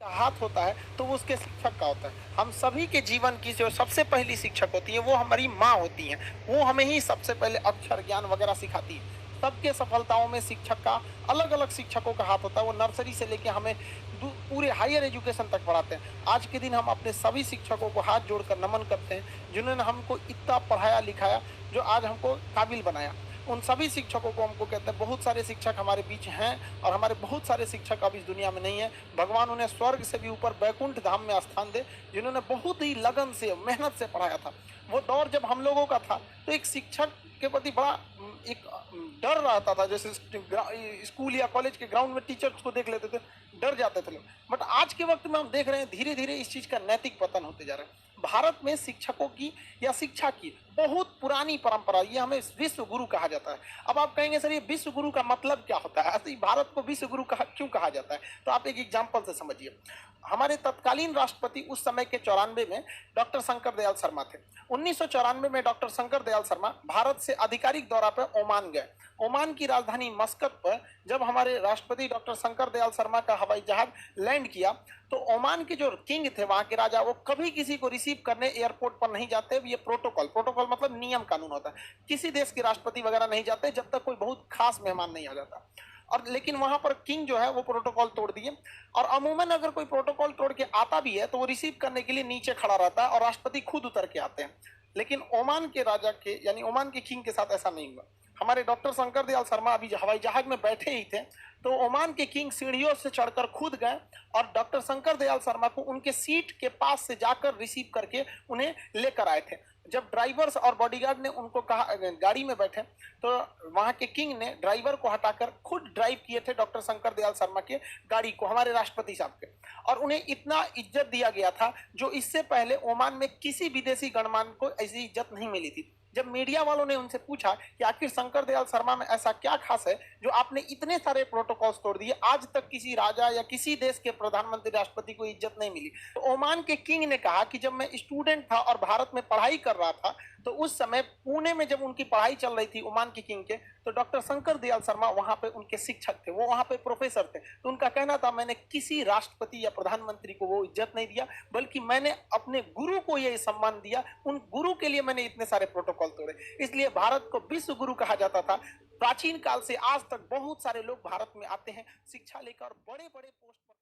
हाथ होता है तो वो उसके शिक्षक का होता है। हम सभी के जीवन की जो सबसे पहली शिक्षक होती है वो हमारी माँ होती हैं। वो हमें ही सबसे पहले अक्षर ज्ञान वगैरह सिखाती है। सबके सफलताओं में शिक्षक का अलग-अलग शिक्षकों का हाथ होता है। वो नर्सरी से लेके हमें पूरे हायर एजुकेशन तक पढ़ाते हैं। आज के दिन हम अपने सभी शिक्षकों को हाथ जोड़कर नमन करते हैं, जिन्होंने हमको इतना पढ़ाया लिखाया, जो आज हमको काबिल बनाया। उन सभी शिक्षकों को हमको कहते हैं। बहुत सारे शिक्षक हमारे बीच हैं और हमारे बहुत सारे शिक्षक अब इस दुनिया में नहीं है। भगवान उन्हें स्वर्ग से भी ऊपर बैकुंठ धाम में स्थान दे, जिन्होंने बहुत ही लगन से मेहनत से पढ़ाया था। वो दौर जब हम लोगों का था तो एक शिक्षक के प्रति बड़ा एक डर रहता था। जैसे स्कूल या कॉलेज के ग्राउंड में टीचर्स को देख लेते थे, डर जाते थे लोग। बट आज के वक्त में हम देख रहे हैं धीरे धीरे इस चीज का नैतिक पतन होते जा रहा है। भारत में शिक्षकों की या शिक्षा की बहुत पुरानी परंपरा, ये हमें विश्व गुरु कहा जाता है। अब आप कहेंगे सर ये विश्व गुरु का मतलब क्या होता है, तो भारत को विश्व गुरु क्यों कहा जाता है? तो आप एक एग्जांपल से समझिए। हमारे तत्कालीन राष्ट्रपति उस समय के 94 में डॉक्टर शंकर दयाल शर्मा थे। 1994 में डॉक्टर शंकर दयाल शर्मा भारत से आधिकारिक दौरा पर ओमान गए। ओमान की राजधानी मस्कत पर जब हमारे राष्ट्रपति डॉक्टर शंकर दयाल शर्मा का हवाई जहाज लैंड किया, तो ओमान के जो किंग थे, वहां के राजा, वो कभी किसी को रिसीव करने एयरपोर्ट पर नहीं जाते। ये प्रोटोकॉल प्रोटोकॉल मतलब नियम कानून होता है। किसी देश के राष्ट्रपति वगैरह नहीं जाते जब तक कोई बहुत खास मेहमान नहीं आ जाता। और लेकिन वहां पर किंग जो है वो प्रोटोकॉल तोड़ दिए। और अमूमन अगर कोई प्रोटोकॉल तोड़ के आता भी है तो वो रिसीव करने के लिए नीचे खड़ा रहता है और राष्ट्रपति खुद उतर के आते हैं। लेकिन ओमान के राजा के यानी ओमान के किंग के साथ ऐसा नहीं हुआ। हमारे डॉक्टर शंकर दयाल शर्मा अभी हवाई जहाज में बैठे ही थे, तो ओमान के किंग सीढ़ियों से चढ़कर खुद गए और डॉक्टर शंकर दयाल शर्मा को उनके सीट के पास से जाकर रिसीव करके उन्हें लेकर आए थे। जब ड्राइवर्स और बॉडीगार्ड ने उनको कहा गाड़ी में बैठे, तो वहां के किंग ने ड्राइवर को हटाकर खुद ड्राइव किए थे डॉक्टर शंकर दयाल शर्मा के गाड़ी को, हमारे राष्ट्रपति साहब के। और उन्हें इतना इज्जत दिया गया था जो इससे पहले ओमान में किसी विदेशी गणमान्य को ऐसी इज्जत नहीं मिली थी। जब मीडिया वालों ने उनसे पूछा कि आखिर शंकर दयाल शर्मा में ऐसा क्या खास है जो आपने इतने सारे प्रोटोकॉल्स तोड़ दिए, आज तक किसी राजा या किसी देश के प्रधानमंत्री राष्ट्रपति को इज्जत नहीं मिली, तो ओमान के किंग ने कहा कि जब मैं स्टूडेंट था और भारत में पढ़ाई कर रहा था, तो उस समय पुणे में जब उनकी पढ़ाई चल रही थी ओमान के किंग के, तो डॉक्टर शंकर दयाल शर्मा वहां पे उनके शिक्षक थे, वो वहां पे प्रोफेसर थे। तो उनका कहना था मैंने किसी राष्ट्रपति या प्रधानमंत्री को वो इज्जत नहीं दिया, बल्कि मैंने अपने गुरु को ये सम्मान दिया। उन गुरु के लिए मैंने इतने सारे प्रोटोकॉल तोड़े। इसलिए भारत को विश्व गुरु कहा जाता था। प्राचीन काल से आज तक बहुत सारे लोग भारत में आते हैं शिक्षा लेकर, बड़े बड़े पोस्ट पर